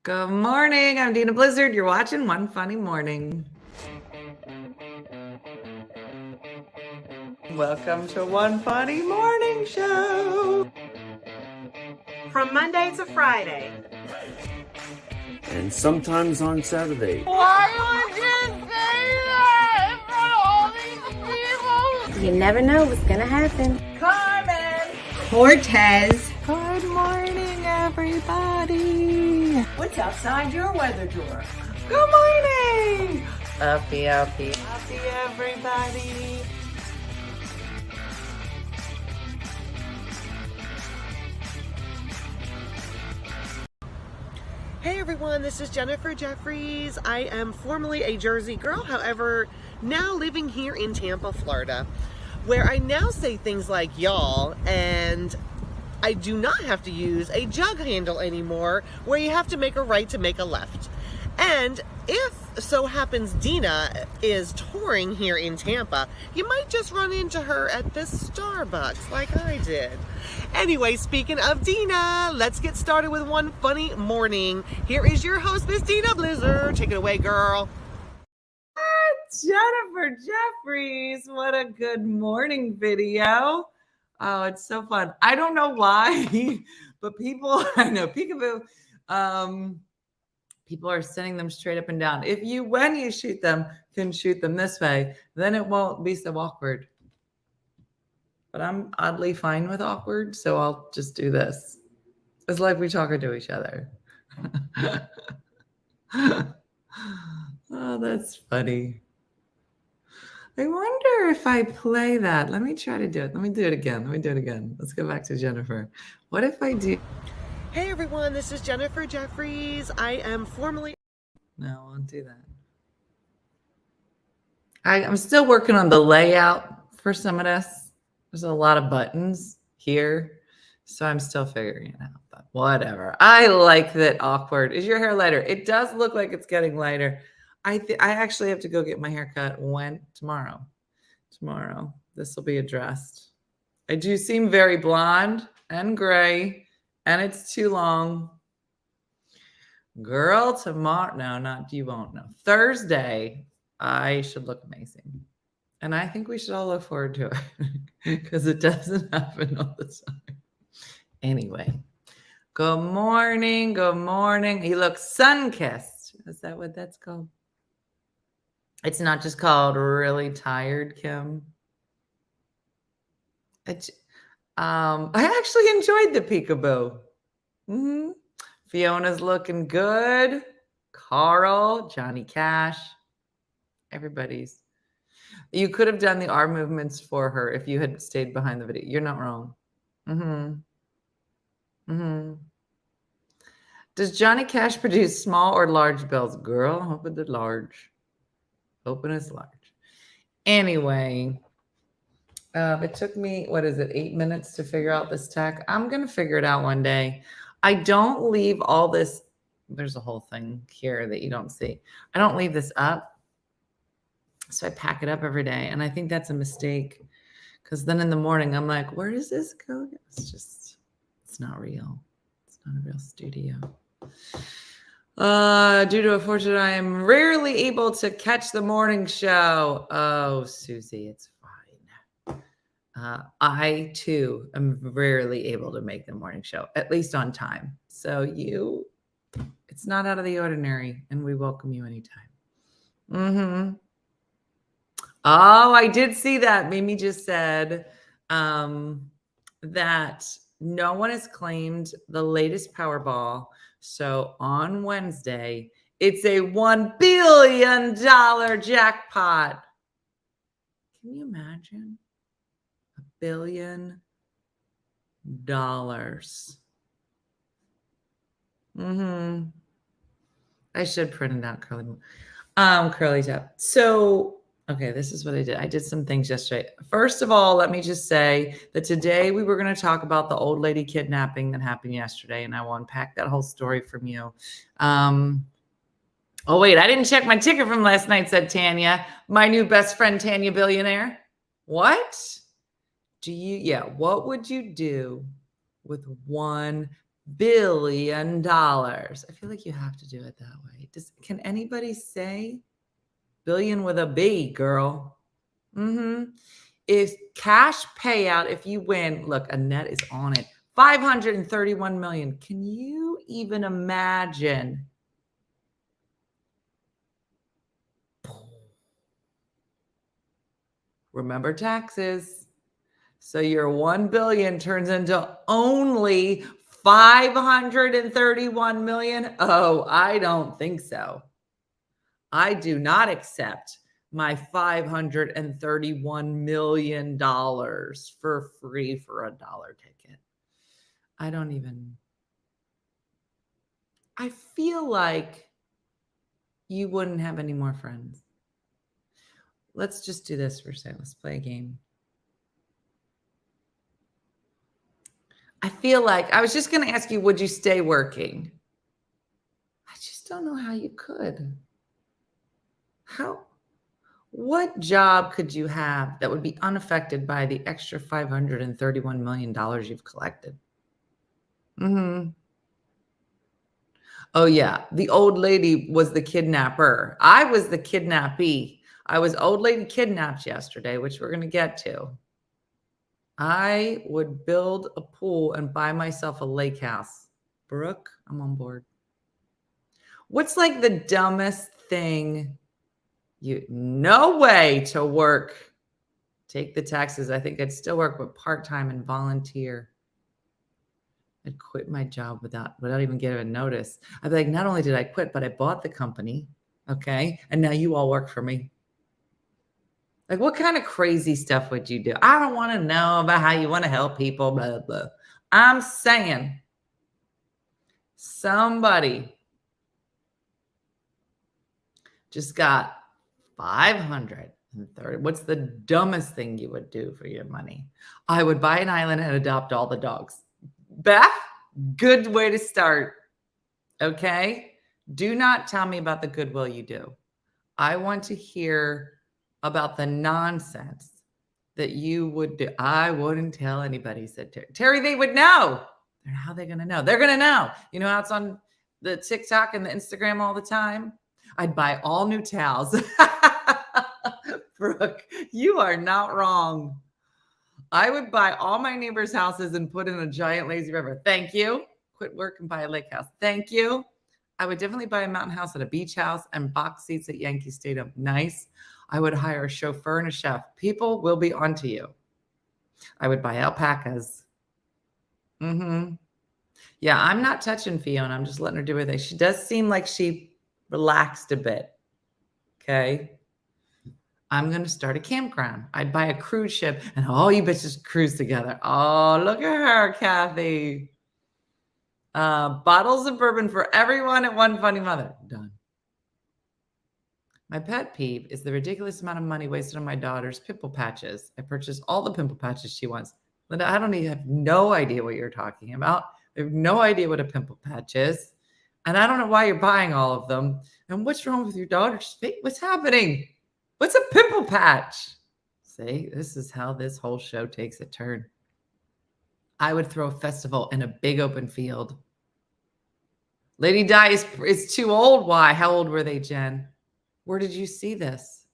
Good morning. I'm Dina Blizzard. You're watching One Funny Morning. Welcome to One Funny Morning Show. From Monday to Friday. And sometimes on Saturday. Why would you say that in front of all these people? You never know what's gonna happen. Carmen. Cortez. Good morning, everybody. What's outside your weather door? Good morning. Uppie. Happy everybody. Hey everyone, this is Jennifer Jeffries. I am formerly a Jersey girl, however, now living here in Tampa, Florida, where I now say things like y'all, and I do not have to use a jug handle anymore, where you have to make a right to make a left. And if so happens Dina is touring here in Tampa, you might just run into her at this Starbucks like I did. Anyway, speaking of Dina, let's get started with One Funny Morning. Here is your host, Miss Dina Blizzard. Take it away, girl. Jennifer Jeffries. What a good morning video. Oh, it's so fun. I don't know why, but people, I know, peekaboo, people are sending them straight up and down. If you, when you shoot them, can shoot them this way, then it won't be so awkward. But I'm oddly fine with awkward, so I'll just do this. It's like we talking to each other. Oh, that's funny. I wonder if I play that. Let me try to do it. Let me do it again. Let's go back to Jennifer. What if I do? Hey everyone, this is Jennifer Jeffries. I am formerly... No, I won't do that. I'm still working on the layout for some of this. There's a lot of buttons here, so I'm still figuring it out, but whatever. I like that awkward. Is your hair lighter? It does look like it's getting lighter. I actually have to go get my hair cut tomorrow. Tomorrow. This will be addressed. I do seem very blonde and gray, and it's too long. Girl, tomorrow, no, not you won't know. Thursday, I should look amazing. And I think we should all look forward to it because it doesn't happen all the time. Anyway, good morning. Good morning. You look sun-kissed. Is that what that's called? It's not just called really tired, Kim. I actually enjoyed the peekaboo. Fiona's looking good. Carl, Johnny Cash, everybody's. You could have done the arm movements for her if you had stayed behind the video. You're not wrong. Does Johnny Cash produce small or large bills? Girl, hoping they're large. Hoping it's large. Anyway, it took me, 8 minutes to figure out this tech. I'm going to figure it out one day. I don't leave all this. There's a whole thing here that you don't see. I don't leave this up. So I pack it up every day. And I think that's a mistake because then in the morning, I'm like, where does this go? It's not real. It's not a real studio. Due to a fortune, I am rarely able to catch the morning show. Oh, Susie, it's fine. I, too, am rarely able to make the morning show, at least on time. So it's not out of the ordinary, and we welcome you anytime. Oh, I did see that. Mimi just said that no one has claimed the latest Powerball. So on Wednesday, it's a $1 billion jackpot. Can you imagine? $1 billion. I should print it out, curly top. So, okay, this is what I did. I did some things yesterday. First of all, let me just say that today we were going to talk about the old lady kidnapping that happened yesterday, and I will unpack that whole story from you. Oh, wait, I didn't check my ticker from last night, said Tanya. My new best friend, Tanya Billionaire. What? What would you do with $1 billion. I feel like you have to do it that way. Can anybody say billion with a B, girl? If cash payout, if you win, look, Annette is on it. 531 million. Can you even imagine? Remember taxes. So your 1 billion turns into only 531 million. Oh, I don't think so. I do not accept my $531 million for free for a dollar ticket. I feel like you wouldn't have any more friends. Let's just do this for a second. Let's play a game. I feel like I was just going to ask you, would you stay working? I just don't know how you could. What job could you have that would be unaffected by the extra $531 million you've collected? Oh, yeah. The old lady was the kidnapper. I was the kidnappee. I was old lady kidnapped yesterday, which we're going to get to. I would build a pool and buy myself a lake house. Brooke, I'm on board. What's like the dumbest thing? No way to work. Take the taxes. I think I'd still work, but part-time and volunteer. I'd quit my job without even getting a notice. I'd be like, not only did I quit, but I bought the company. Okay. And now you all work for me. Like, what kind of crazy stuff would you do? I don't want to know about how you want to help people, blah, blah. I'm saying somebody just got 530. What's the dumbest thing you would do for your money? I would buy an island and adopt all the dogs. Beth, good way to start. Okay? Do not tell me about the goodwill you do. I want to hear about the nonsense that you would do. I wouldn't tell anybody, said Terry. Terry, they would know. How are they going to know? They're going to know. You know how it's on the TikTok and the Instagram all the time? I'd buy all new towels. Brooke, you are not wrong. I would buy all my neighbors' houses and put in a giant lazy river. Thank you. Quit work and buy a lake house. Thank you. I would definitely buy a mountain house and a beach house and box seats at Yankee Stadium. Nice. I would hire a chauffeur and a chef. People will be onto you. I would buy alpacas. Yeah, I'm not touching Fiona. I'm just letting her do her thing. She does seem like she relaxed a bit. Okay. I'm going to start a campground. I'd buy a cruise ship and all you bitches cruise together. Oh, look at her, Kathy. Bottles of bourbon for everyone at One Funny Mother. Done. My pet peeve is the ridiculous amount of money wasted on my daughter's pimple patches. I purchased all the pimple patches she wants. Linda, I don't even have no idea what you're talking about. I have no idea what a pimple patch is. And I don't know why you're buying all of them. And what's wrong with your daughter's face? What's happening? What's a pimple patch? See, this is how this whole show takes a turn. I would throw a festival in a big open field. Lady Di is too old. Why? How old were they, Jen? Where did you see this?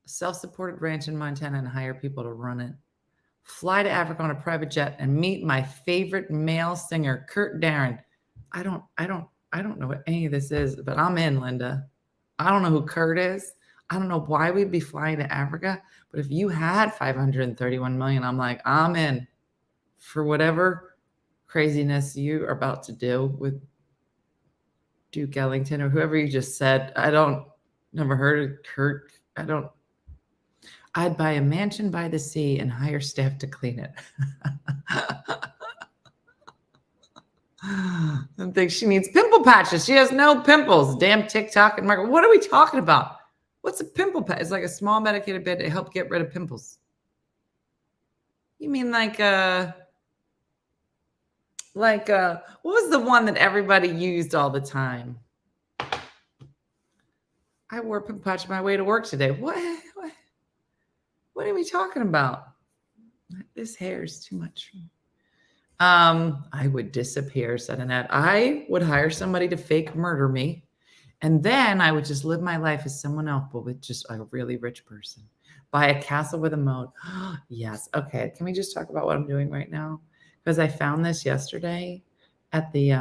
A self-supported ranch in Montana and hire people to run it. Fly to Africa on a private jet and meet my favorite male singer, Kurt Darren. I don't know what any of this is, but I'm in, Linda. I don't know who Kurt is. I don't know why we'd be flying to Africa, but if you had 531 million, I'm like, I'm in for whatever craziness you are about to do with Duke Ellington or whoever you just said. Never heard of Kurt. I'd buy a mansion by the sea and hire staff to clean it. I think she needs pimple patches. She has no pimples. Damn TikTok and Margaret. What are we talking about? What's a pimple patch? It's like a small medicated bed to help get rid of pimples. You mean like what was the one that everybody used all the time? I wore a pimple patch on my way to work today. What are we talking about? This hair is too much. I would disappear, said Annette. I would hire somebody to fake murder me. And then I would just live my life as someone else, but with just a really rich person. Buy a castle with a moat. Yes. Okay. Can we just talk about what I'm doing right now? Because I found this yesterday at the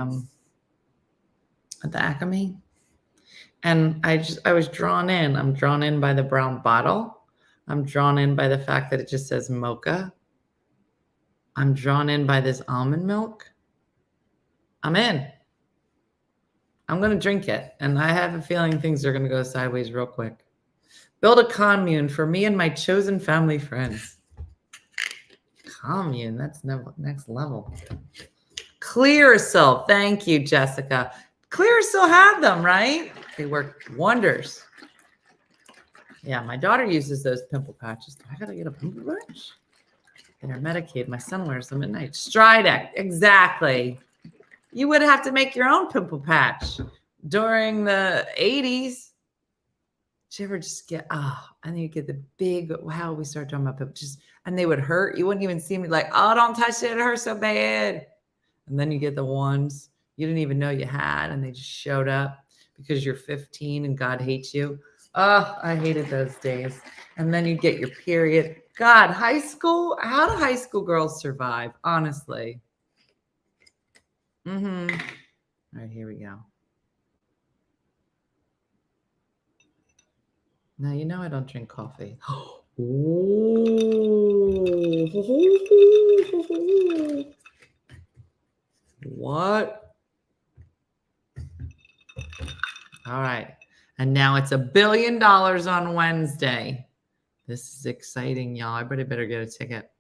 Acme. And I was drawn in. I'm drawn in by the brown bottle. I'm drawn in by the fact that it just says mocha. I'm drawn in by this almond milk. I'm in. I'm going to drink it. And I have a feeling things are going to go sideways real quick. Build a commune for me and my chosen family friends. Commune, that's next level. Clearasil. Thank you, Jessica. Clearasil had them, right? They work wonders. Yeah, my daughter uses those pimple patches. Do I got to get a pimple patch? They're Medicaid. My son wears them at night. Stridex. Exactly. You would have to make your own pimple patch during the 80s. Did you ever just get, and then you get the big, wow, we started talking about pimples, and they would hurt. You wouldn't even see me like, oh, don't touch it. It hurts so bad. And then you get the ones you didn't even know you had, and they just showed up because you're 15 and God hates you. Oh, I hated those days. And then you get your period. God, high school, how do high school girls survive? Honestly. All right, here we go. Now, you know I don't drink coffee. What? All right. And now it's $1 billion on Wednesday. This is exciting, y'all. I better get a ticket.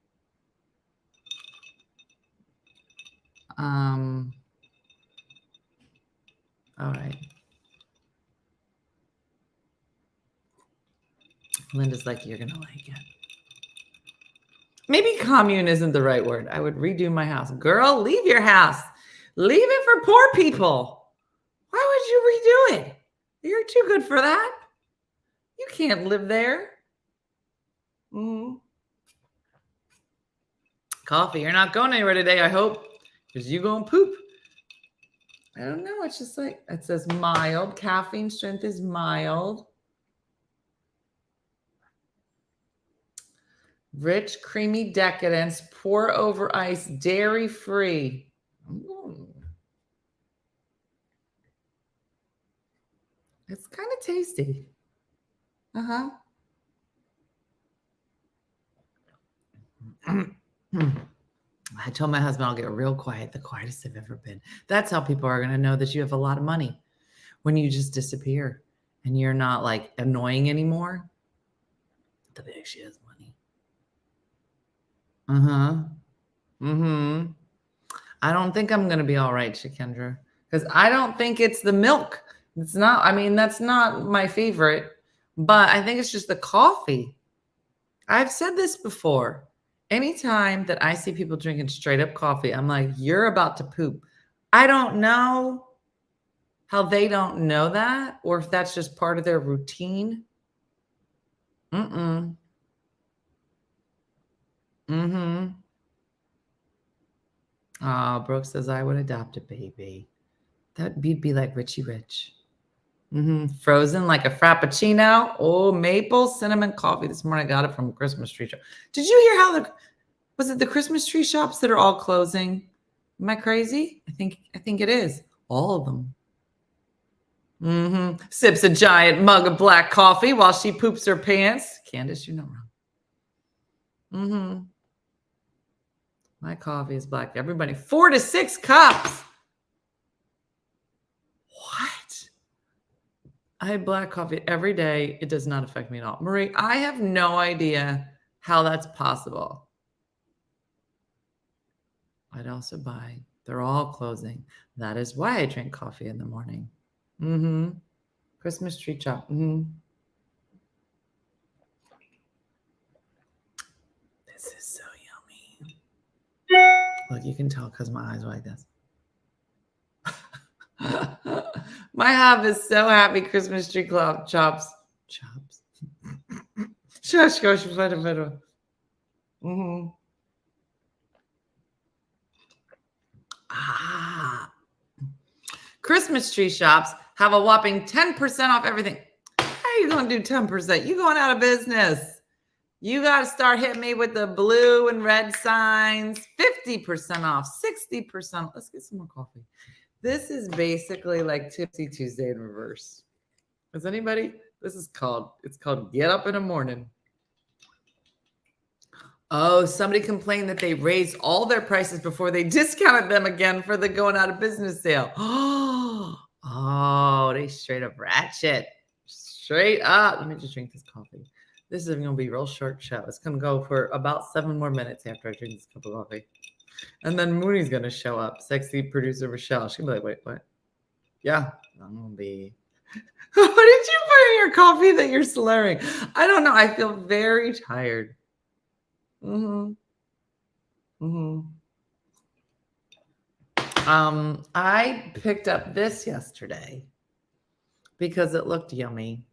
All right. Linda's like, you're going to like it. Maybe commune isn't the right word. I would redo my house. Girl, leave your house. Leave it for poor people. Why would you redo it? You're too good for that. You can't live there. Coffee, you're not going anywhere today, I hope, because you going to poop. I don't know. It's just like, it says mild. Caffeine strength is mild. Rich, creamy decadence. Pour over ice. Dairy free. It's kind of tasty. I told my husband I'll get real quiet, the quietest I've ever been. That's how people are going to know that you have a lot of money, when you just disappear and you're not like annoying anymore. The big she has money. I don't think I'm going to be all right, Shakendra, because I don't think it's the milk. It's not, I mean, that's not my favorite, but I think it's just the coffee. I've said this before. Anytime that I see people drinking straight up coffee, I'm like, you're about to poop. I don't know how they don't know that, or if that's just part of their routine. Brooke says, I would adopt a baby. That'd be like Richie Rich. Frozen like a frappuccino. Oh, maple cinnamon coffee. This morning I got it from a Christmas tree shop. Did you hear how was it the Christmas tree shops that are all closing? Am I crazy? I think it is. All of them. Sips a giant mug of black coffee while she poops her pants. Candace, you're not wrong. My coffee is black. Everybody, 4 to 6 cups. What? I have black coffee every day. It does not affect me at all. Marie, I have no idea how that's possible. I'd also buy. They're all closing. That is why I drink coffee in the morning. Christmas tree chop. This is so yummy. Look, you can tell because my eyes are like this. My hub is so happy. Christmas tree chops. Shush, gosh, Christmas tree shops have a whopping 10% off everything. How are you going to do 10%? You going out of business. You got to start hitting me with the blue and red signs. 50% off, 60%. Let's get some more coffee. This is basically like Tipsy Tuesday in reverse. Is anybody? It's called Get Up in the Morning. Oh, somebody complained that they raised all their prices before they discounted them again for the going out of business sale. Oh, they straight up ratchet. Straight up. Let me just drink this coffee. This is going to be a real short show. It's going to go for about 7 more minutes after I drink this cup of coffee. And then Mooney's going to show up. Sexy producer Michelle. She'll be like, wait, what? Yeah, I'm going to be... What did you put in your coffee that you're slurring? I don't know. I feel very tired. I picked up this yesterday because it looked yummy.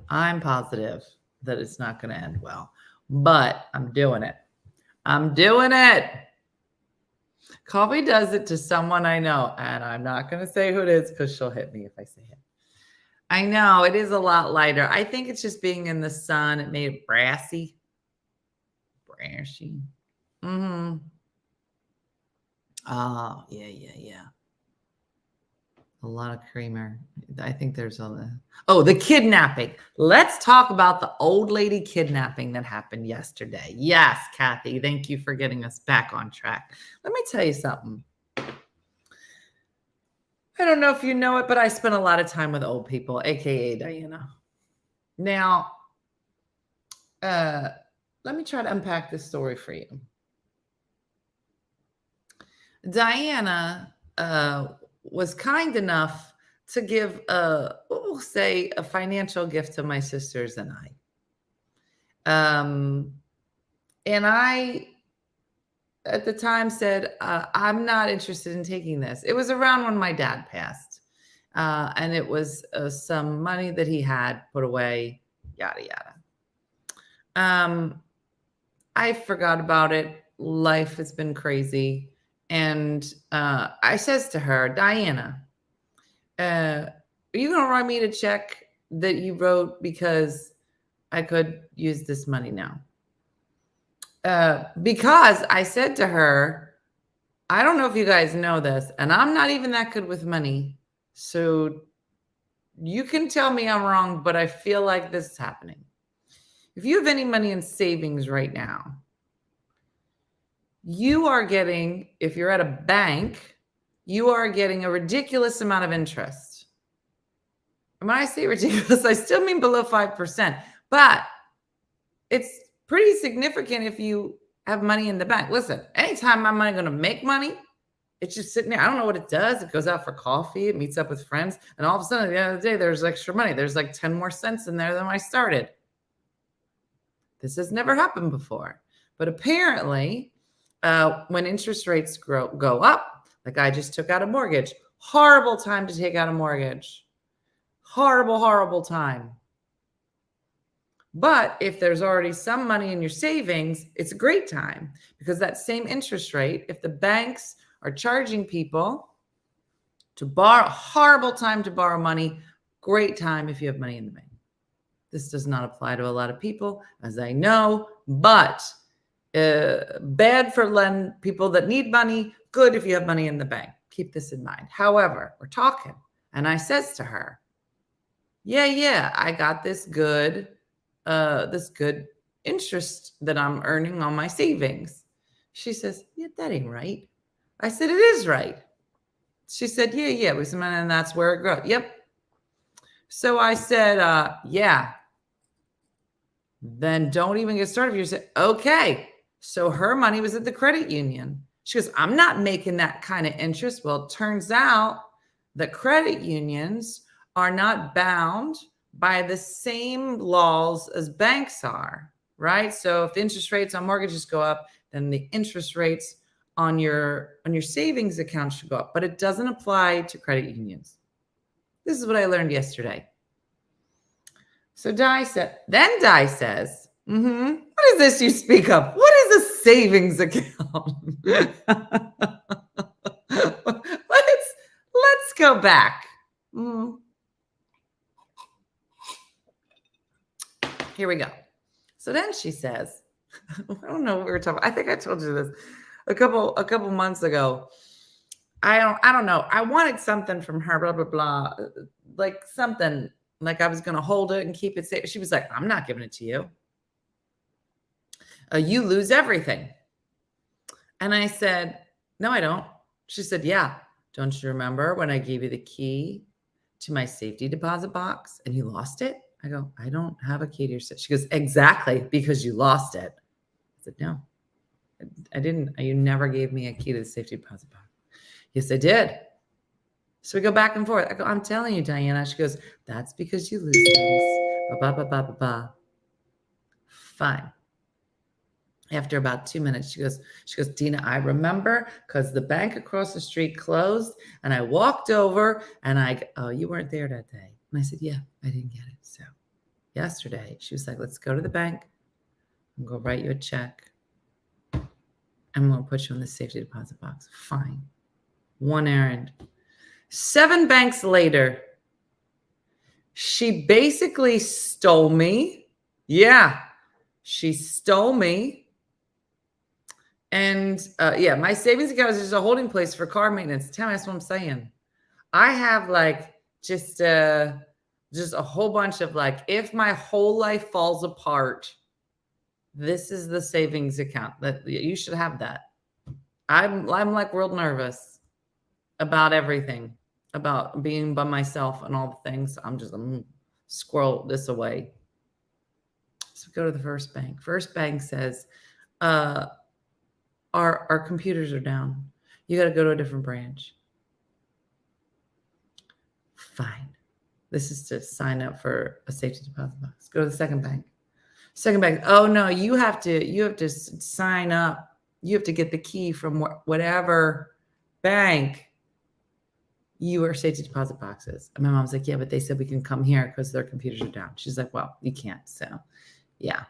I'm positive that it's not going to end well, but I'm doing it. Coffee does it to someone I know, and I'm not going to say who it is because she'll hit me if I say it. I know it is a lot lighter. I think it's just being in the sun. It made it brassy. Oh, yeah. A lot of creamer. I think there's the kidnapping. Let's talk about the old lady kidnapping that happened yesterday. Yes, Kathy, thank you for getting us back on track. Let me tell you something. I don't know if you know it, but I spent a lot of time with old people, aka Diana. Now, let me try to unpack this story for you. Diana was kind enough to give, we'll say, a financial gift to my sisters and I. And I, at the time, said, I'm not interested in taking this. It was around when my dad passed. And it was some money that he had put away, yada, yada. I forgot about it. Life has been crazy. And I says to her, Diana, are you going to write me a check that you wrote because I could use this money now? Because I said to her, I don't know if you guys know this, and I'm not even that good with money. So you can tell me I'm wrong, but I feel like this is happening. If you have any money in savings right now, you are getting, if you're at a bank, you are getting a ridiculous amount of interest. And when I say ridiculous, I still mean below 5%, but it's pretty significant if you have money in the bank. Listen, anytime my money going to make money, it's just sitting there. I don't know what it does. It goes out for coffee. It meets up with friends. And all of a sudden, at the end of the day, there's extra money. There's like 10 more cents in there than I started. This has never happened before. But apparently, when interest rates go up, like I just took out a mortgage. Horrible time to take out a mortgage. Horrible, horrible time. But if there's already some money in your savings, it's a great time because that same interest rate, if the banks are charging people to borrow, horrible time to borrow money, great time if you have money in the bank. This does not apply to a lot of people, as I know, but bad for people that need money, good if you have money in the bank. Keep this in mind. However, we're talking, and I says to her, yeah, I got this good interest that I'm earning on my savings. She says, yeah, that ain't right. I said, it is right. She said, yeah. We said, and that's where it grows. Yep. So I said, yeah. Then don't even get started. You said, okay. So her money was at the credit union. She goes, I'm not making that kind of interest. Well, it turns out that credit unions are not bound by the same laws as banks are, right? So if interest rates on mortgages go up, then the interest rates on your savings account should go up, but it doesn't apply to credit unions. This is what I learned yesterday. So Di says, what is this you speak of? What is a savings account? Let's go back. Here we go. So then she says, I don't know what we were talking about. I think I told you this a couple months ago. I don't know. I wanted something from her, blah, blah, blah. Like something, like I was going to hold it and keep it safe. She was like, I'm not giving it to you. You lose everything. And I said, no, I don't. She said, yeah. Don't you remember when I gave you the key to my safety deposit box and you lost it? I go, I don't have a key to your safe. She goes, exactly, because you lost it. I said, no, I didn't. You never gave me a key to the safety deposit box. Yes, I did. So we go back and forth. I go, I'm telling you, Diana. She goes, that's because you lose things. Ba, ba, ba, ba, ba, ba. Fine. After about 2 minutes, she goes, Dina, I remember because the bank across the street closed and I walked over and oh, you weren't there that day. And I said, yeah, I didn't get it. So yesterday, she was like, let's go to the bank. I'm going to write you a check. I'm going to put you in the safety deposit box. Fine. One errand. 7 banks later, she basically stole me. Yeah, she stole me. And yeah, my savings account is just a holding place for car maintenance. Tell me, that's what I'm saying. I have like just a whole bunch of like, if my whole life falls apart, this is the savings account that you should have. That I'm like real nervous about everything, about being by myself and all the things. I'm gonna squirrel this away. So we go to the first bank. First bank says, our computers are down. You got to go to a different branch. Fine. This is to sign up for a safety deposit box. Go to the second bank. Second bank. Oh no, you have to sign up. You have to get the key from whatever bank your safety deposit box is. And my mom's like, yeah, but they said we can come here because their computers are down. She's like, well, you can't. So yeah.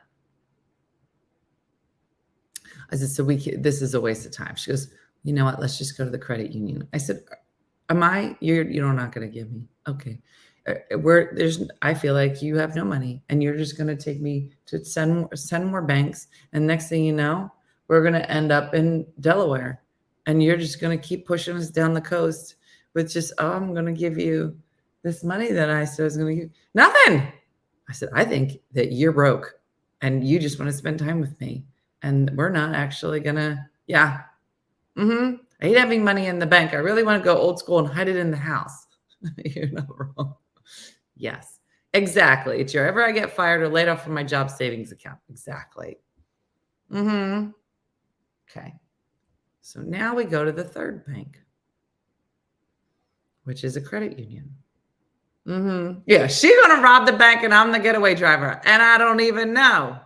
I said, so this is a waste of time. She goes, you know what? Let's just go to the credit union. I said, you're not going to give me. Okay. I feel like you have no money and you're just going to take me to send more banks. And next thing you know, we're going to end up in Delaware and you're just going to keep pushing us down the coast with just, oh, I'm going to give you this money that I said I was going to give. Nothing. I said, I think that you're broke and you just want to spend time with me. And we're not actually gonna, yeah. I hate having money in the bank. I really want to go old school and hide it in the house. You're not wrong. Yes, exactly. It's ever I get fired or laid off from my job savings account. Exactly. Okay. So now we go to the third bank, which is a credit union. Yeah, she's gonna rob the bank and I'm the getaway driver. And I don't even know.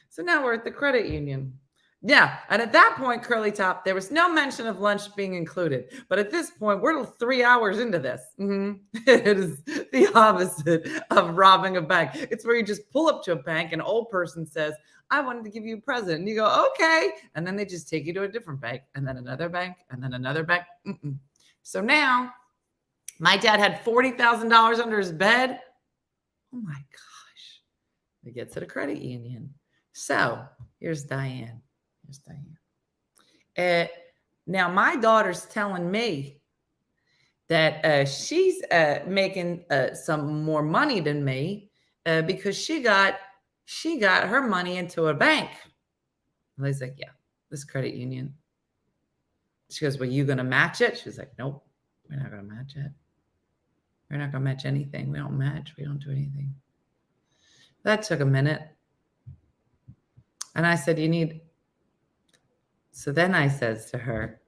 So now we're at the credit union. Yeah. And at that point, curly top, there was no mention of lunch being included. But at this point, we're 3 hours into this. It is the opposite of robbing a bank. It's where you just pull up to a bank and an old person says, I wanted to give you a present. And you go, okay. And then they just take you to a different bank and then another bank and then another bank. So now my dad had $40,000 under his bed. Oh my gosh. We get to the credit union. So here's Diane. Now my daughter's telling me that she's making some more money than me because she got her money into a bank. And Lily's like, yeah, this credit union. She goes, well, you going to match it? She's like, nope, we're not going to match it. We're not going to match anything. We don't match. We don't do anything. That took a minute. And I said, so then I says to her,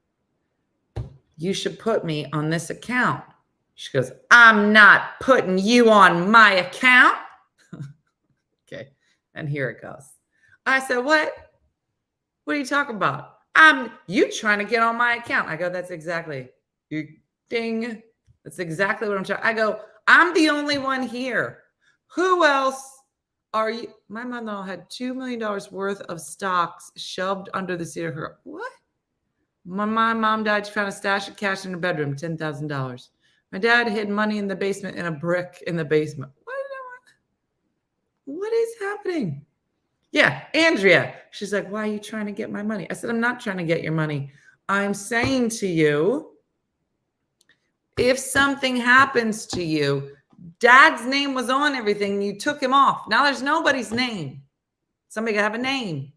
you should put me on this account. She goes, I'm not putting you on my account. Okay. And here it goes. I said, what? What are you talking about? You trying to get on my account. I go, that's exactly. You ding. That's exactly what I'm trying. I go, I'm the only one here. Who else? Are you? My mother had $2 million worth of stocks shoved under the seat of her. What? My mom died. She found a stash of cash in her bedroom, $10,000. My dad hid money in the basement in a brick in the basement. What is happening? Yeah, Andrea. She's like, why are you trying to get my money? I said, I'm not trying to get your money. I'm saying to you, if something happens to you, Dad's name was on everything. You took him off. Now there's nobody's name. Somebody got to have a name.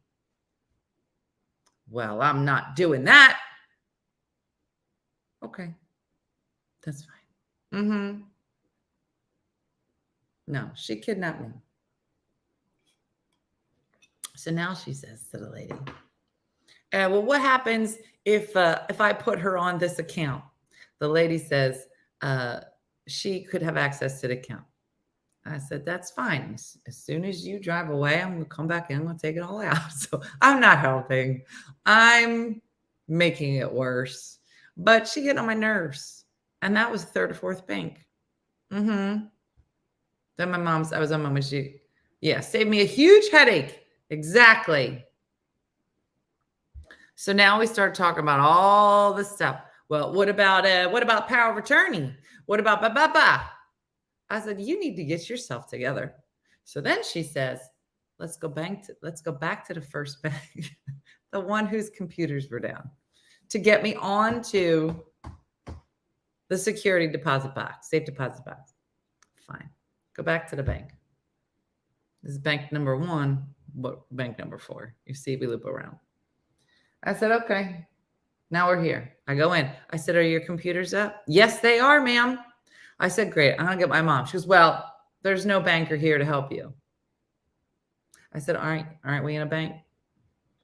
Well, I'm not doing that. Okay. That's fine. Mm-hmm. No, she kidnapped me. So now she says to the lady, well, what happens if I put her on this account? The lady says she could have access to the account. I said, that's fine. As soon as you drive away, I'm going to come back in. I'm going to take it all out. So I'm not helping. I'm making it worse. But she get on my nerves. And that was the third or fourth bank. Mm-hmm. Then I was on my machine. Yeah, saved me a huge headache. Exactly. So now we start talking about all this stuff. Well, what about power of attorney? What about blah? I said, you need to get yourself together. So then she says, let's go back to the first bank, the one whose computers were down, to get me onto the security deposit box, safe deposit box. Fine. Go back to the bank. This is bank number 1, but bank number 4. You see, we loop around. I said, okay. Now we're here. I go in. I said, are your computers up? Yes, they are, ma'am. I said, great. I'm going to get my mom. She goes, well, there's no banker here to help you. I said, aren't we in a bank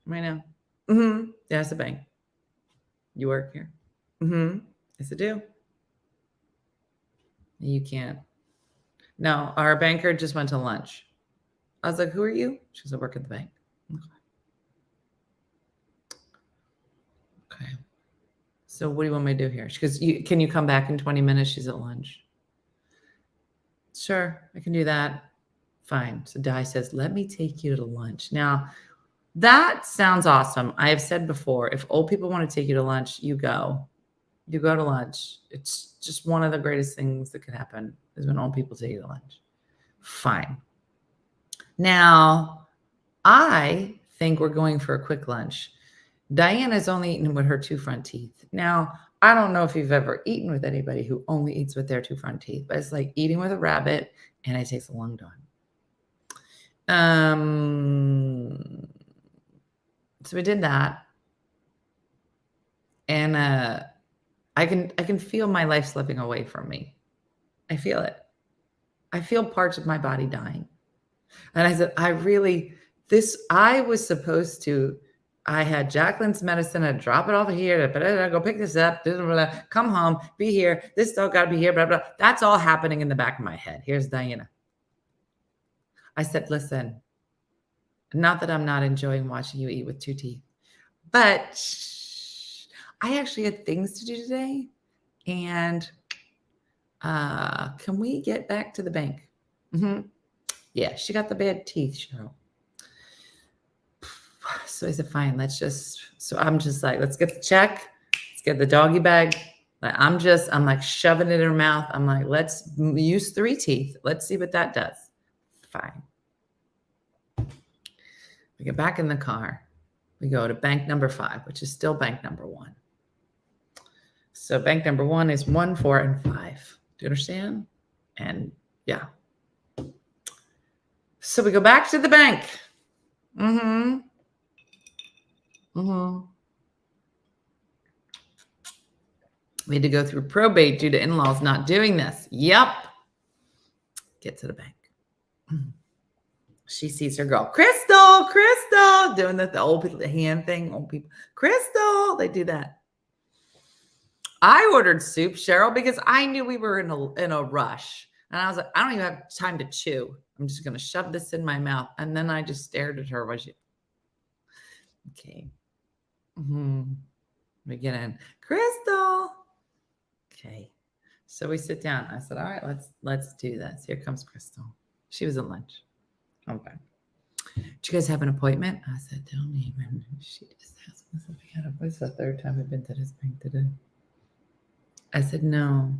right now? Mm-hmm. Yeah, it's a bank. You work here? Mm-hmm. Yes, I do. You can't. No, our banker just went to lunch. I was like, who are you? She goes, I work at the bank. Okay. So what do you want me to do here? She goes, can you come back in 20 minutes? She's at lunch. Sure, I can do that. Fine. So Di says, let me take you to lunch. Now, that sounds awesome. I have said before, if old people want to take you to lunch, you go. You go to lunch. It's just one of the greatest things that could happen is when old people take you to lunch. Fine. Now, I think we're going for a quick lunch. Diana's only eating with her 2 front teeth. Now, I don't know if you've ever eaten with anybody who only eats with their 2 front teeth, but it's like eating with a rabbit, and it takes a long time. So we did that, and I can feel my life slipping away from me. I feel it. I feel parts of my body dying. And I said, I had Jacqueline's medicine. I'd drop it off here. Go pick this up. Come home. Be here. This dog got to be here. Blah, blah. That's all happening in the back of my head. Here's Diana. I said, listen, not that I'm not enjoying watching you eat with 2 teeth, but I actually had things to do today. And can we get back to the bank? Mm-hmm. Yeah, she got the bad teeth, Cheryl. So I said, fine, so I'm just like, let's get the check. Let's get the doggy bag. Like, I'm like shoving it in her mouth. I'm like, let's use 3 teeth. Let's see what that does. Fine. We get back in the car. We go to bank number 5, which is still bank number 1. So bank number 1 is 1, 4, and 5. Do you understand? And yeah. So we go back to the bank. Mm-hmm. Mm-hmm. We had to go through probate due to in-laws not doing this. Yep. Get to the bank. She sees her girl, Crystal, doing the old people, the hand thing, old people. Crystal, they do that. I ordered soup, Cheryl, because I knew we were in a rush. And I was like, I don't even have time to chew. I'm just going to shove this in my mouth. And then I just stared at her. Okay. Mm-hmm. We get in. Crystal. Okay. So we sit down. I said, all right, let's do this. Here comes Crystal. She was at lunch. Okay. Did you guys have an appointment? I said, don't even. She just asked us if we had a. This is the 3rd time we've been to this bank today. I said, no.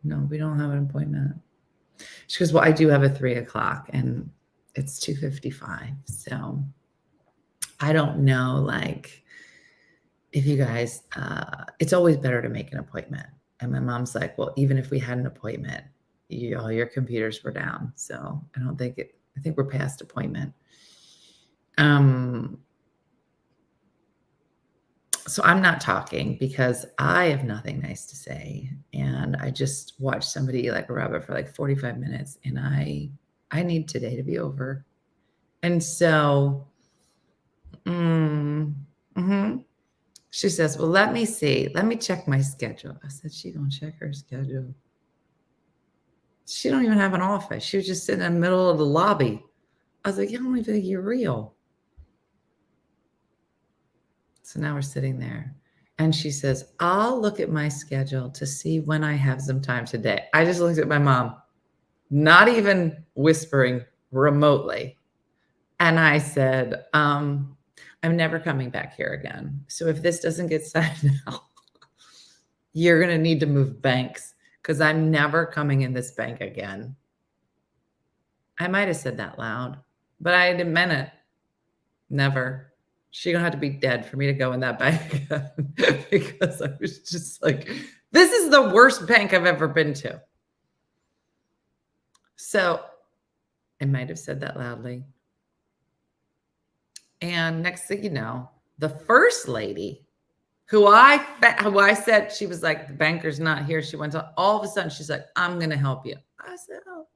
No, we don't have an appointment. She goes, well, I do have a 3 o'clock and it's 2:55. So I don't know, like, if you guys, it's always better to make an appointment. And my mom's like, well, even if we had an appointment, all your computers were down. So I don't think I think we're past appointment. So I'm not talking because I have nothing nice to say. And I just watched somebody eat like a rabbit for like 45 minutes. And I need today to be over. And so, she says, well, let me see. Let me check my schedule. I said, she gonna check her schedule. She don't even have an office. She was just sitting in the middle of the lobby. I was like, you don't even think you're real. So now we're sitting there. And she says, I'll look at my schedule to see when I have some time today. I just looked at my mom, not even whispering remotely. And I said, I'm never coming back here again. So if this doesn't get signed out, you're going to need to move banks because I'm never coming in this bank again. I might have said that loud, but I didn't mean it. Never. She's going to have to be dead for me to go in that bank again because I was just like, this is the worst bank I've ever been to. So I might have said that loudly. And next thing you know, the first lady who I said, she was like, the banker's not here. She went on, all of a sudden, she's like, I'm going to help you. I said, oh,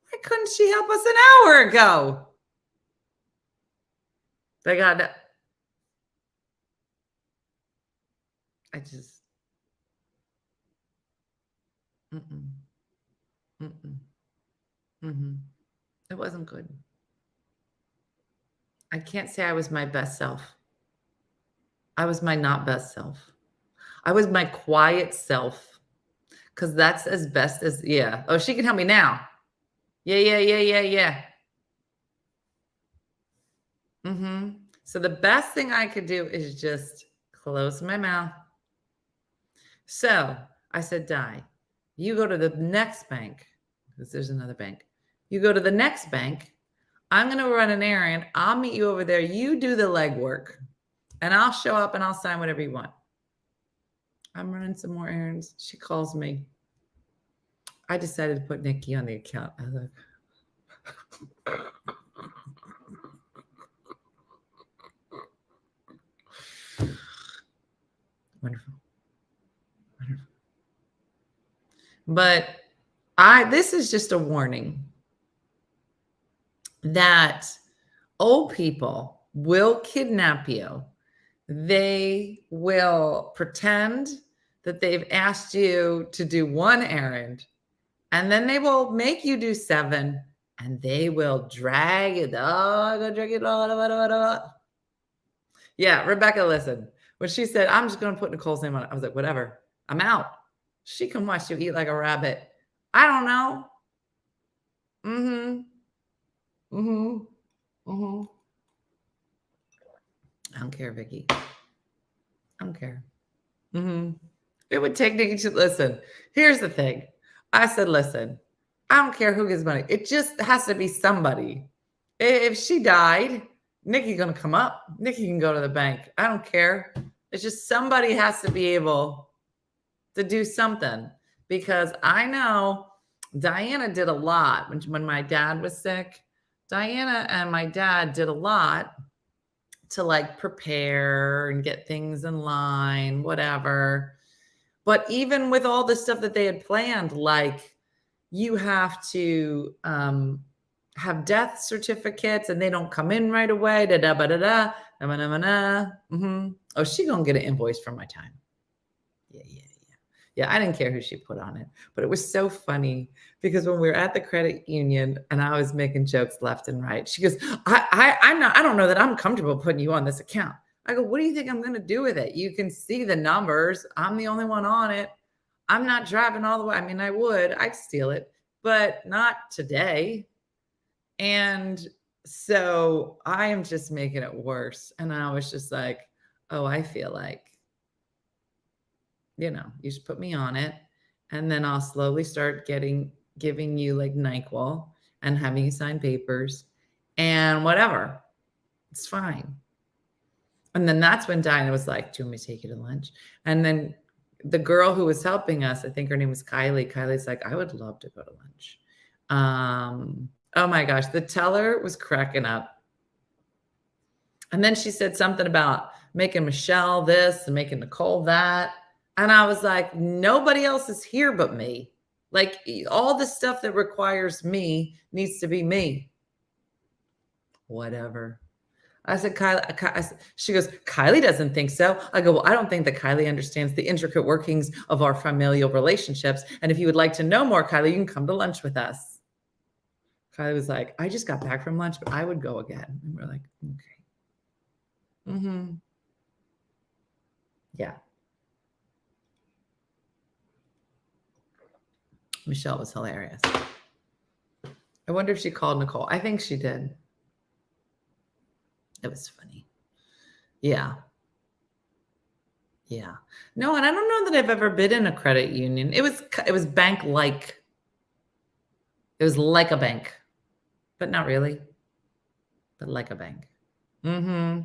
why couldn't she help us an hour ago? They got that. I just, it wasn't good. I can't say I was my best self. I was my not best self. I was my quiet self because that's as best as, yeah. Oh, she can help me now. Yeah. So the best thing I could do is just close my mouth. So I said, Di, you go to the next bank because there's another bank. You go to the next bank. I'm going to run an errand. I'll meet you over there. You do the legwork and I'll show up and I'll sign whatever you want. I'm running some more errands. She calls me. I decided to put Nikki on the account. I was like, wonderful. But this is just a warning that old people will kidnap you. They will pretend that they've asked you to do one errand, and then they will make you do 7, and they will drag it. Oh, I gotta drag it. Yeah, Rebecca, listen. When she said, I'm just going to put Nicole's name on it, I was like, whatever. I'm out. She can watch you eat like a rabbit. I don't know. I don't care, Vicky. I don't care. It would take Nikki to listen. Here's the thing. I said, listen, I don't care who gives money. It just has to be somebody. If she died, Nikki's going to come up. Nikki can go to the bank. I don't care. It's just somebody has to be able to do something because I know Diana did a lot when my dad was sick. Diana and my dad did a lot to like prepare and get things in line, whatever. But even with all the stuff that they had planned, like you have to have death certificates and they don't come in right away. Oh, she gonna get an invoice for my time. Yeah, I didn't care who she put on it, but it was so funny because when we were at the credit union and I was making jokes left and right, she goes, I don't know that I'm comfortable putting you on this account. I go, what do you think I'm going to do with it? You can see the numbers. I'm the only one on it. I'm not driving all the way. I mean, I'd steal it, but not today. And so I am just making it worse. And I was just like, oh, I feel like, you just put me on it and then I'll slowly start giving you like NyQuil and having you sign papers and whatever. It's fine. And then that's when Dinah was like, do you want me to take you to lunch? And then the girl who was helping us, I think her name was Kylie. Kylie's like, I would love to go to lunch. Oh my gosh, the teller was cracking up. And then she said something about making Michelle this and making Nicole that. And I was like, nobody else is here but me. Like all the stuff that requires me needs to be me. Whatever. I said, Kylie, she goes, Kylie doesn't think so. I go, well, I don't think that Kylie understands the intricate workings of our familial relationships. And if you would like to know more, Kylie, you can come to lunch with us. Kylie was like, I just got back from lunch, but I would go again. And we're like, okay. Mm-hmm. Yeah. Michelle was hilarious. I wonder if she called Nicole. I think she did. It was funny. Yeah. Yeah. No, and I don't know that I've ever been in a credit union. It was bank-like. It was like a bank, but not really. But like a bank. Mm-hmm.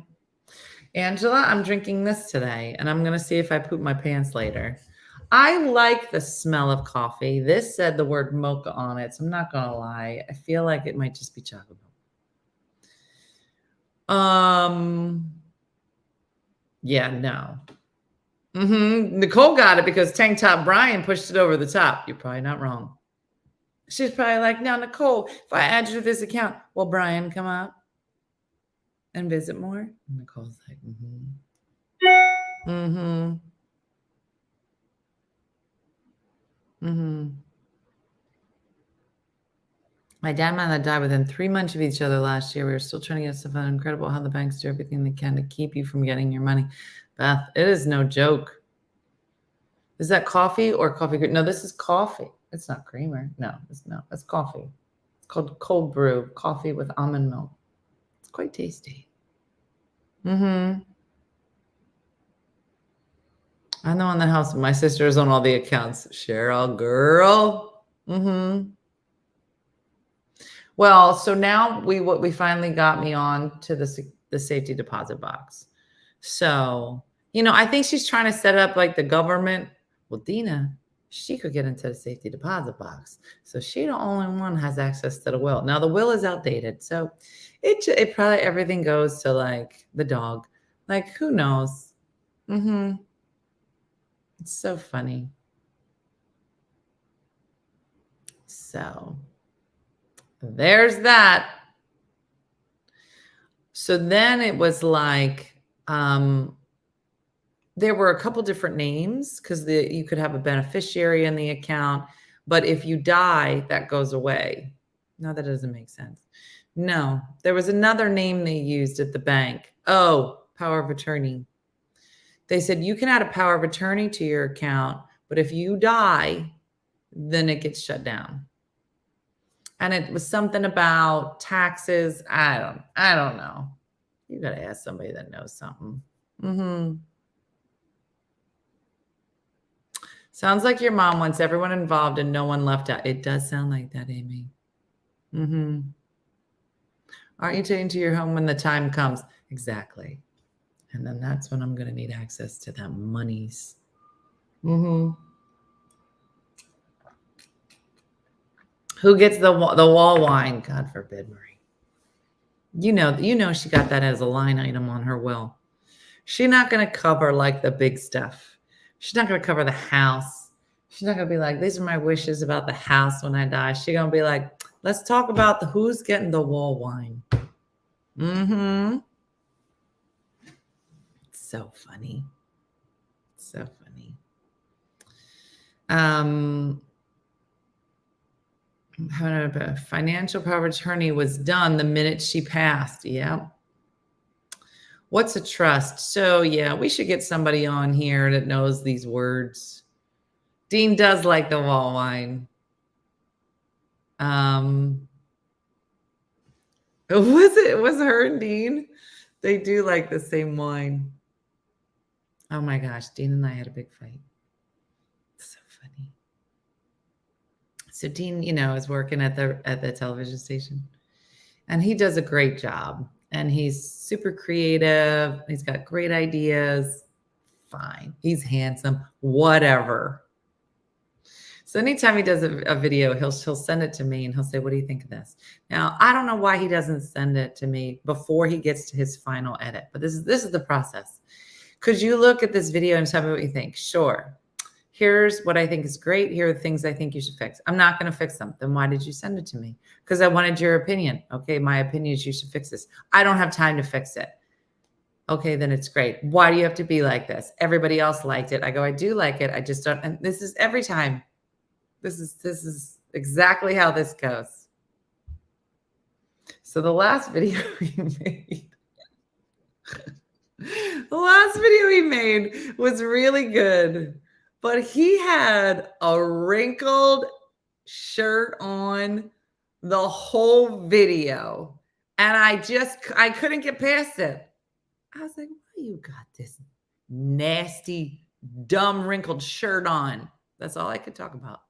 Angela, I'm drinking this today, and I'm going to see if I poop my pants later. I like the smell of coffee. This said the word mocha on it, so I'm not going to lie. I feel like it might just be chocolate milk. Yeah, no. Nicole got it because Tank Top Brian pushed it over the top. You're probably not wrong. She's probably like, now, Nicole, if I add you to this account, will Brian come up and visit more? And Nicole's like, My dad and I died within 3 months of each other last year. We were still trying to get stuff out. Incredible how the banks do everything they can to keep you from getting your money. Beth, it is no joke. Is that coffee or coffee? No, this is coffee. It's not creamer. No, it's coffee. It's called cold brew coffee with almond milk. It's quite tasty. I'm the one in the house. My sister's on all the accounts. Cheryl, girl. Well, so now we finally got me on to the safety deposit box. So, I think she's trying to set up like the government. Well, Dina, she could get into the safety deposit box. So she the only one has access to the will. Now the will is outdated. So it probably everything goes to like the dog. Like who knows? It's so funny. So there's that. So then it was like, there were a couple different names because you could have a beneficiary in the account, but if you die, that goes away. No, that doesn't make sense. No, there was another name they used at the bank. Oh, power of attorney. They said you can add a power of attorney to your account, but if you die, then it gets shut down. And it was something about taxes. I don't know. You got to ask somebody that knows something. Sounds like your mom wants everyone involved and no one left out. It does sound like that, Amy. Aren't you taking to your home when the time comes? Exactly. And then that's when I'm going to need access to that monies. Who gets the wall wine? God forbid, Marie. You know she got that as a line item on her will. She's not going to cover like the big stuff. She's not going to cover the house. She's not going to be like, these are my wishes about the house when I die. She's going to be like, let's talk about who's getting the wall wine. So funny. So funny. Financial power of attorney was done the minute she passed. Yeah. What's a trust? So yeah, we should get somebody on here that knows these words. Dean does like the wall wine. It was her and Dean. They do like the same wine. Oh my gosh, Dean and I had a big fight. So funny. So Dean, is working at the television station, and he does a great job. And he's super creative. He's got great ideas. Fine. He's handsome. Whatever. So anytime he does a video, he'll send it to me and he'll say, "What do you think of this?" Now, I don't know why he doesn't send it to me before he gets to his final edit, but this is the process. Could you look at this video and tell me what you think? Sure. Here's what I think is great. Here are the things I think you should fix. I'm not going to fix them. Then why did you send it to me? Because I wanted your opinion. Okay, my opinion is you should fix this. I don't have time to fix it. Okay, then it's great. Why do you have to be like this? Everybody else liked it. I go, I do like it. I just don't. And this is every time. This is exactly how this goes. So the last video we made, was really good, but he had a wrinkled shirt on the whole video, and I couldn't get past it. I was like, why you got this nasty, dumb, wrinkled shirt on? That's all I could talk about.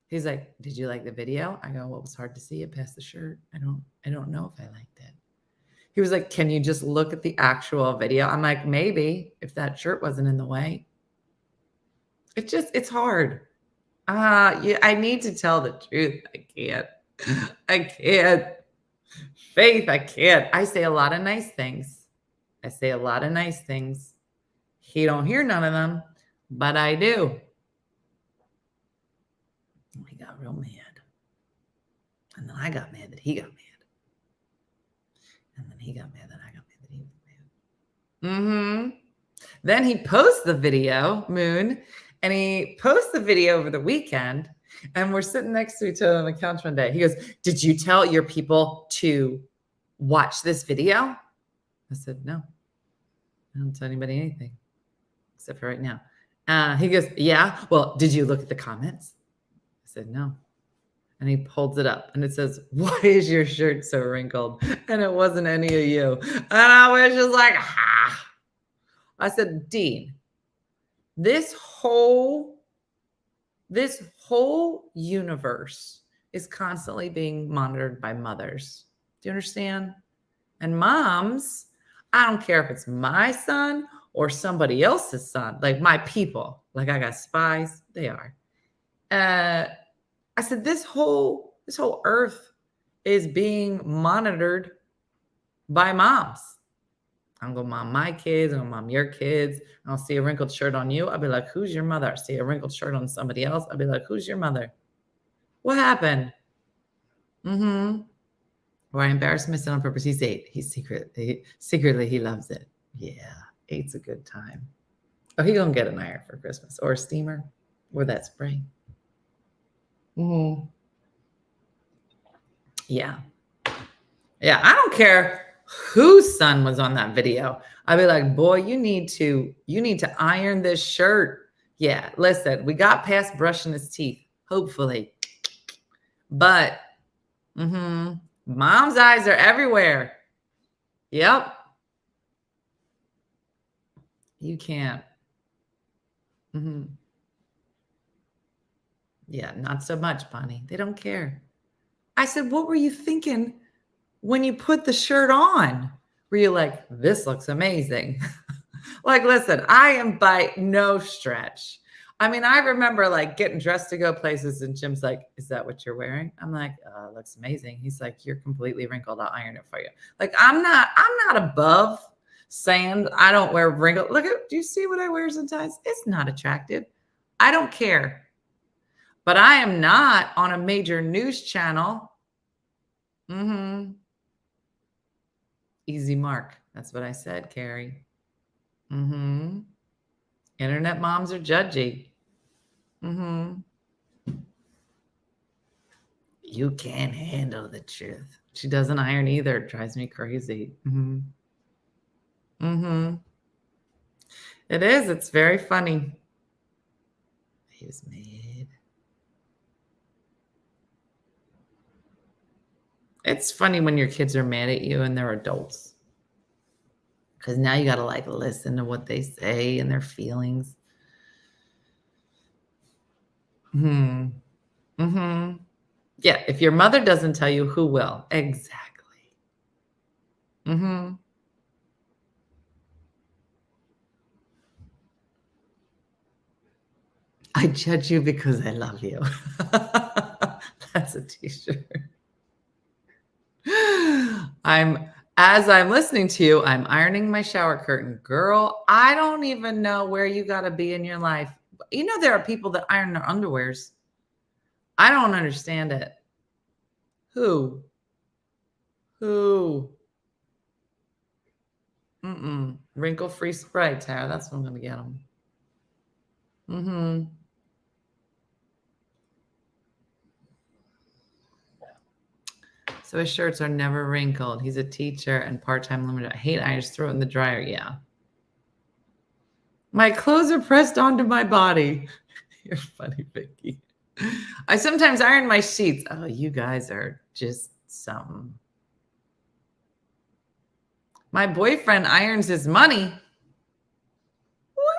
He's like, did you like the video? I go, well, it was hard to see it past the shirt. I don't know if I liked it. He was like, can you just look at the actual video? I'm like, maybe if that shirt wasn't in the way. It's hard. Yeah, I need to tell the truth. I can't. Faith, I can't. I say a lot of nice things. He don't hear none of them, but I do. He got real mad. And then I got mad that he got mad. And then he got mad that I got mad that he was mad. Then he posts the video, Moon, and he posts the video over the weekend. And we're sitting next to each other on the couch one day. He goes, did you tell your people to watch this video? I said, no. I don't tell anybody anything, except for right now. He goes, yeah. Well, did you look at the comments? I said, no. And he holds it up and it says, why is your shirt so wrinkled? And it wasn't any of you. And I was just like, ha. I said, Dean, this whole universe is constantly being monitored by mothers. Do you understand? And moms, I don't care if it's my son or somebody else's son, like my people, like I got spies, they are. I said, this whole earth is being monitored by moms. I'm going to mom my kids. I'm going to mom your kids. I'll see a wrinkled shirt on you. I'll be like, who's your mother? I'll see a wrinkled shirt on somebody else. I'll be like, who's your mother? What happened? Or I embarrassed my son on purpose. He's 8. He's secretly he loves it. Yeah, 8's a good time. Oh, he gonna get an iron for Christmas or a steamer or that spray. Yeah. I don't care whose son was on that video. I'd be like, boy, you need to iron this shirt. Yeah, listen, we got past brushing his teeth, hopefully. But mom's eyes are everywhere. Yep. You can't. Yeah, not so much, Bonnie. They don't care. I said, what were you thinking when you put the shirt on? Were you like, this looks amazing? Like, listen, I am by no stretch. I mean, I remember like getting dressed to go places and Jim's like, is that what you're wearing? I'm like, it looks amazing. He's like, you're completely wrinkled. I'll iron it for you. Like, I'm not above saying I don't wear wrinkled. Do you see what I wear sometimes? It's not attractive. I don't care. But I am not on a major news channel. Easy mark. That's what I said, Carrie. Internet moms are judgy. You can't handle the truth. She doesn't iron either. It drives me crazy. It is. It's very funny. He was mad. It's funny when your kids are mad at you and they're adults. Because now you got to like listen to what they say and their feelings. Mm-hmm. Yeah, if your mother doesn't tell you, who will? Exactly. Mm-hmm. I judge you because I love you. That's a t-shirt. As I'm listening to you, I'm ironing my shower curtain. Girl, I don't even know where you got to be in your life. You know, there are people that iron their underwears. I don't understand it. Who? Who? Wrinkle-free spray, Tara. That's what I'm going to get them. Mm-hmm. So his shirts are never wrinkled. He's a teacher and part-time limited. I hate irons. Throw it in the dryer. Yeah. My clothes are pressed onto my body. You're funny, Vicky. I sometimes iron my sheets. Oh, you guys are just something. My boyfriend irons his money. What?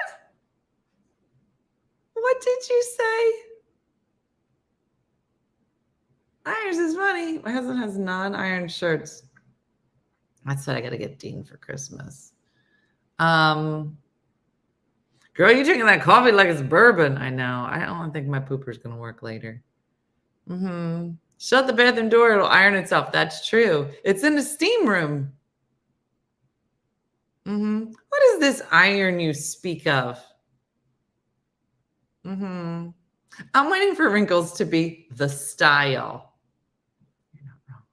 What did you say? Irons his money. My husband has non-ironed shirts. That's what I got to get Dean for Christmas. Girl, you're drinking that coffee like it's bourbon. I know. I don't think my pooper's going to work later. Shut the bathroom door. It'll iron itself. That's true. It's in the steam room. What is this iron you speak of? I'm waiting for wrinkles to be the style. You're not wrong.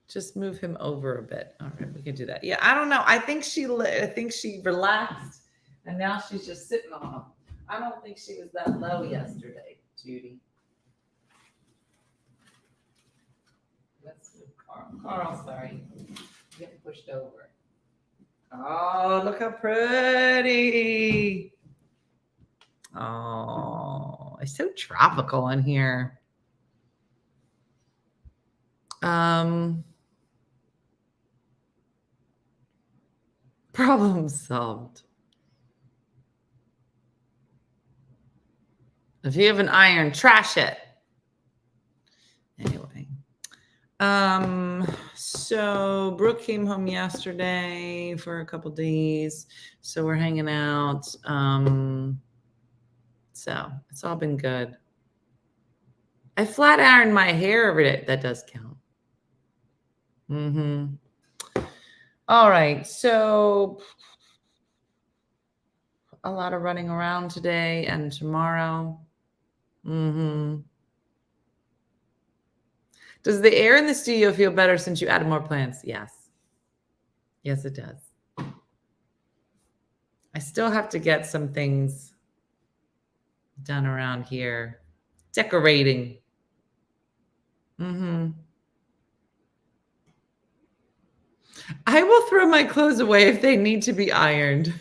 Just move him over a bit. All right, we can do that. Yeah, I don't know. I think she relaxed, and now she's just sitting on him. I don't think she was that low yesterday, Judy. Let's move Carl. Carl, sorry. Get pushed over. Oh, look how pretty. Oh, it's so tropical in here. Problem solved. If you have an iron, trash it. Anyway. So Brooke came home yesterday for a couple days. So we're hanging out. So it's all been good. I flat iron my hair every day. That does count. All right. So a lot of running around today and tomorrow. Does the air in the studio feel better since you added more plants? Yes. Yes, it does. I still have to get some things done around here. Decorating. I will throw my clothes away if they need to be ironed.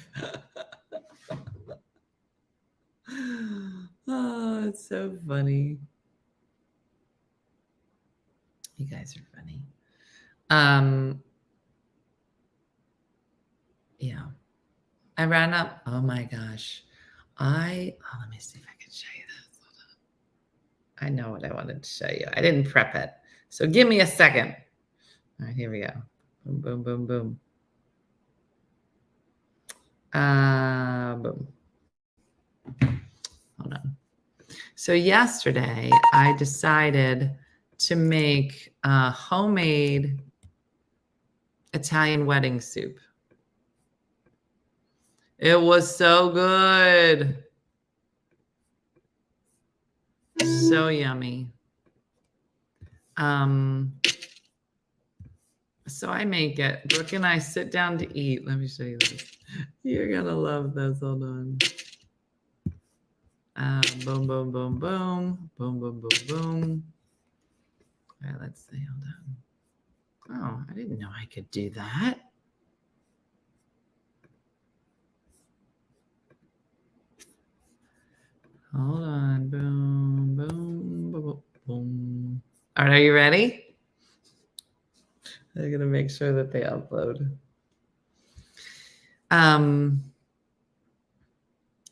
Oh, it's so funny. You guys are funny. Yeah. I ran up. Oh my gosh. Let me see if I can show you this. Hold on. I know what I wanted to show you. I didn't prep it. So give me a second. All right, here we go. Boom, boom, boom, boom. Boom. Hold on. So yesterday I decided to make a homemade Italian wedding soup. It was so good. So yummy. So I make it. Brooke and I sit down to eat. Let me show you this. You're going to love this. Hold on. Boom, boom, boom, boom. Boom, boom, boom, boom. All right, let's see. Hold on. Oh, I didn't know I could do that. Hold on. Boom, boom, boom, boom. All right, are you ready? I'm going to make sure that they upload.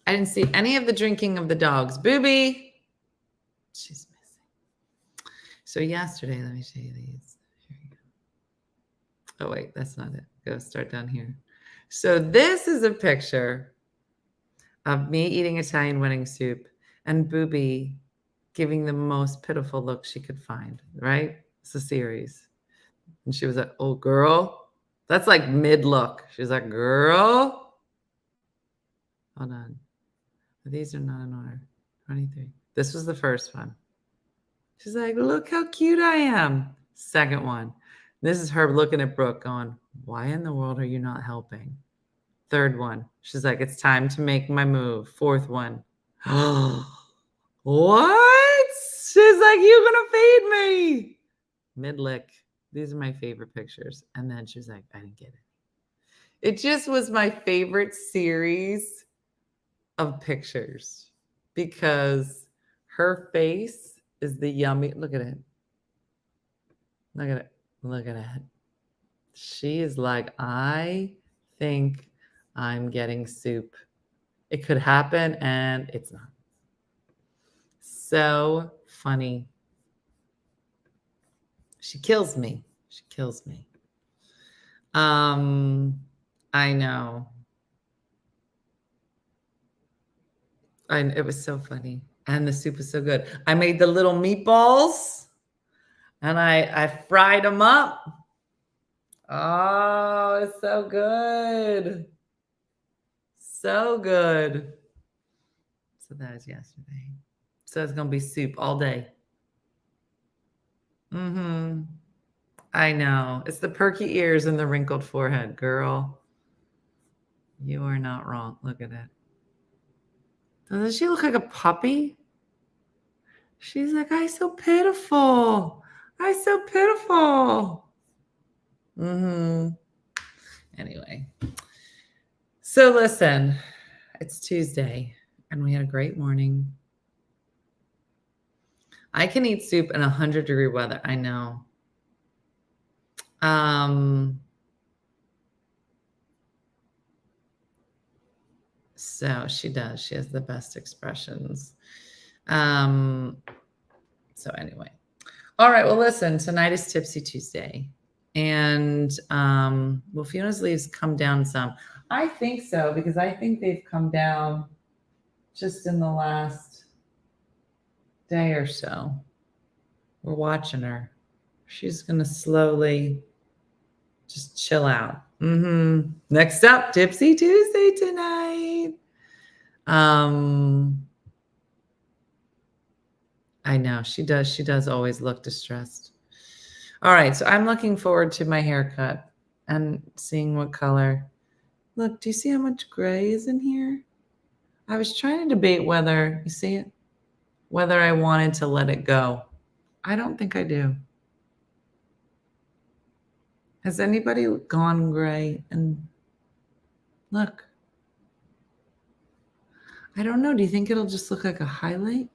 I didn't see any of the drinking of the dogs. Booby. She's missing. So yesterday, let me show you these. Here you go. Oh, wait, that's not it. Go start down here. So this is a picture of me eating Italian wedding soup and Booby giving the most pitiful look she could find, right? It's a series. And she was like, oh, girl. That's like mid-look. She's like, girl. Hold on. These are not in order. 23. This was the first one. She's like, look how cute I am. Second one. This is her looking at Brooke going, why in the world are you not helping? Third one. She's like, it's time to make my move. Fourth one. What? She's like, you're going to feed me. Mid-lick. These are my favorite pictures. And then she's like, I didn't get it. It just was my favorite series of pictures because her face is the yummy. Look at it. Look at it. Look at it. She is like, I think I'm getting soup. It could happen and it's not. So funny. She kills me. She kills me. I know. It was so funny. And the soup was so good. I made the little meatballs and I fried them up. Oh, it's so good. So good. So that was yesterday. So it's going to be soup all day. I know. It's the perky ears and the wrinkled forehead, girl. You are not wrong. Look at it. Doesn't she look like a puppy? She's like, I'm so pitiful. I'm so pitiful. Anyway. So listen, it's Tuesday and we had a great morning. I can eat soup in 100-degree weather. I know. So she does. She has the best expressions. So anyway. All right. Well, listen, tonight is Tipsy Tuesday. And will Fiona's leaves come down some? I think so, because I think they've come down just in the last day or so. We're watching her. She's going to slowly just chill out. Next up, Tipsy Tuesday tonight. I know she does. She does always look distressed. All right. So I'm looking forward to my haircut and seeing what color. Look, do you see how much gray is in here? I was trying to debate whether, you see it? Whether I wanted to let it go. I don't think I do. Has anybody gone gray? And look. I don't know. Do you think it'll just look like a highlight?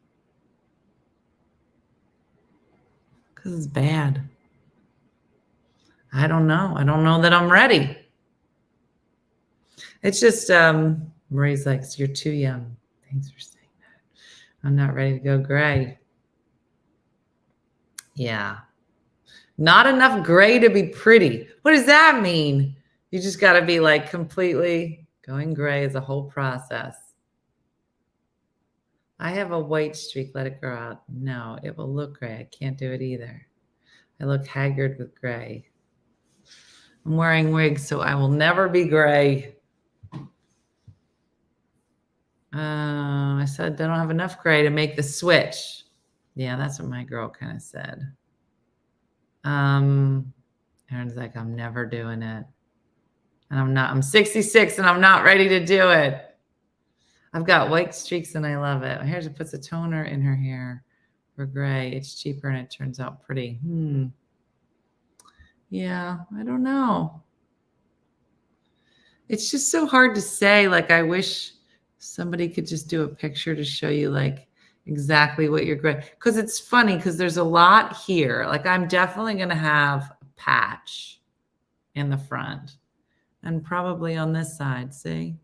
Because it's bad. I don't know. I don't know that I'm ready. It's just, Marie's like, you're too young. Thanks for saying that. I'm not ready to go gray. Yeah. Not enough gray to be pretty. What does that mean? You just got to be like completely going gray is a whole process. I have a white streak. Let it grow out. No, it will look gray. I can't do it either. I look haggard with gray. I'm wearing wigs, so I will never be gray. I said they don't have enough gray to make the switch. Yeah, that's what my girl kind of said. Aaron's like, I'm never doing it. And I'm not. I'm 66 and I'm not ready to do it. I've got white streaks and I love it. My hair just puts a toner in her hair for gray. It's cheaper and it turns out pretty. Yeah, I don't know. It's just so hard to say. Like, I wish somebody could just do a picture to show you like exactly what you're gray. Because it's funny because there's a lot here. Like, I'm definitely going to have a patch in the front and probably on this side. See?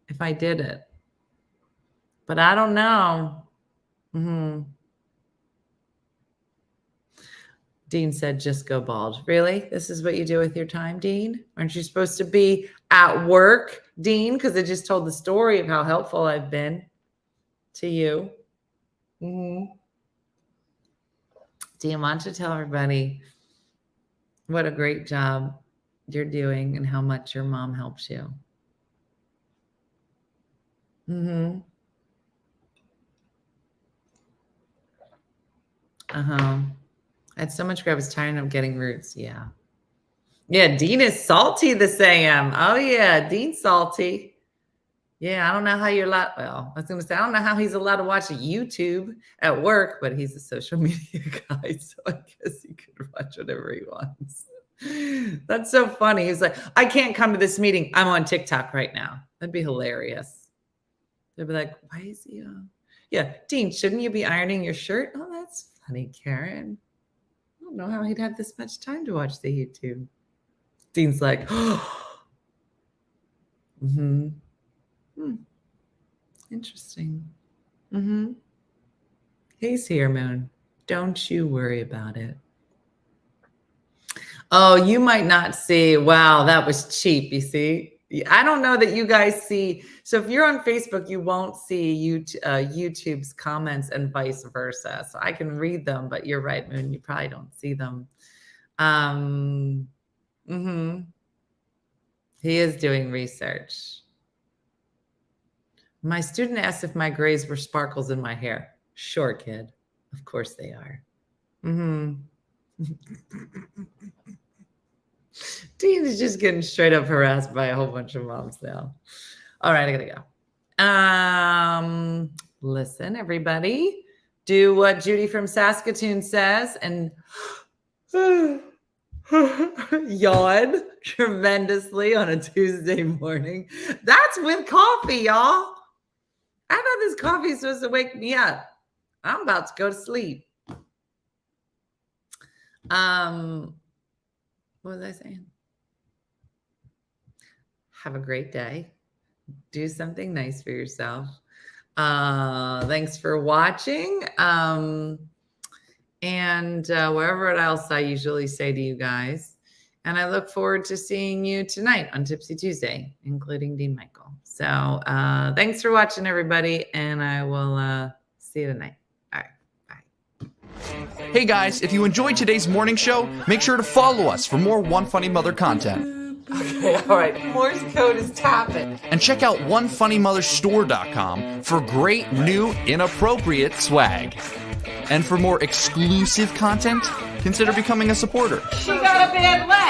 if I did it. But I don't know. Dean said, just go bald. Really? This is what you do with your time, Dean? Aren't you supposed to be at work, Dean? Because I just told the story of how helpful I've been to you. Dean, why don't you tell everybody what a great job you're doing and how much your mom helps you? I had so much I was tired of getting roots. Yeah. Yeah, Dean is salty this AM. Oh, yeah, Dean's salty. Yeah, I don't know how you're allowed. Well, I was going to say, I don't know how he's allowed to watch YouTube at work, but he's a social media guy, so I guess he could watch whatever he wants. That's so funny. He's like, I can't come to this meeting. I'm on TikTok right now. That'd be hilarious. They'd be like, why is he on? Yeah, Dean, shouldn't you be ironing your shirt? Oh, that's funny, Karen. I don't know how he'd have this much time to watch the YouTube. Dean's like, interesting. He's here, Moon. Don't you worry about it. Oh, you might not see. Wow, that was cheap, you see. I don't know that you guys see. So if you're on Facebook, you won't see YouTube's comments and vice versa. So I can read them, but you're right, Moon. You probably don't see them. He is doing research. My student asked if my grays were sparkles in my hair. Sure, kid. Of course they are. Dean is just getting straight up harassed by a whole bunch of moms now. All right, I gotta go. Listen, everybody, do what Judy from Saskatoon says and yawn tremendously on a Tuesday morning. That's with coffee, y'all. I thought this coffee is supposed to wake me up. I'm about to go to sleep. What was I saying? Have a great day. Do something nice for yourself. Thanks for watching. And wherever else I usually say to you guys. And I look forward to seeing you tonight on Tipsy Tuesday, including Dean Michael. So thanks for watching, everybody. And I will see you tonight. All right. Bye. Hey guys, if you enjoyed today's morning show, make sure to follow us for more One Funny Mother content. Okay, all right. Morse code is tapping. And check out OneFunnyMotherStore.com for great new inappropriate swag. And for more exclusive content, consider becoming a supporter. She got a bad leg.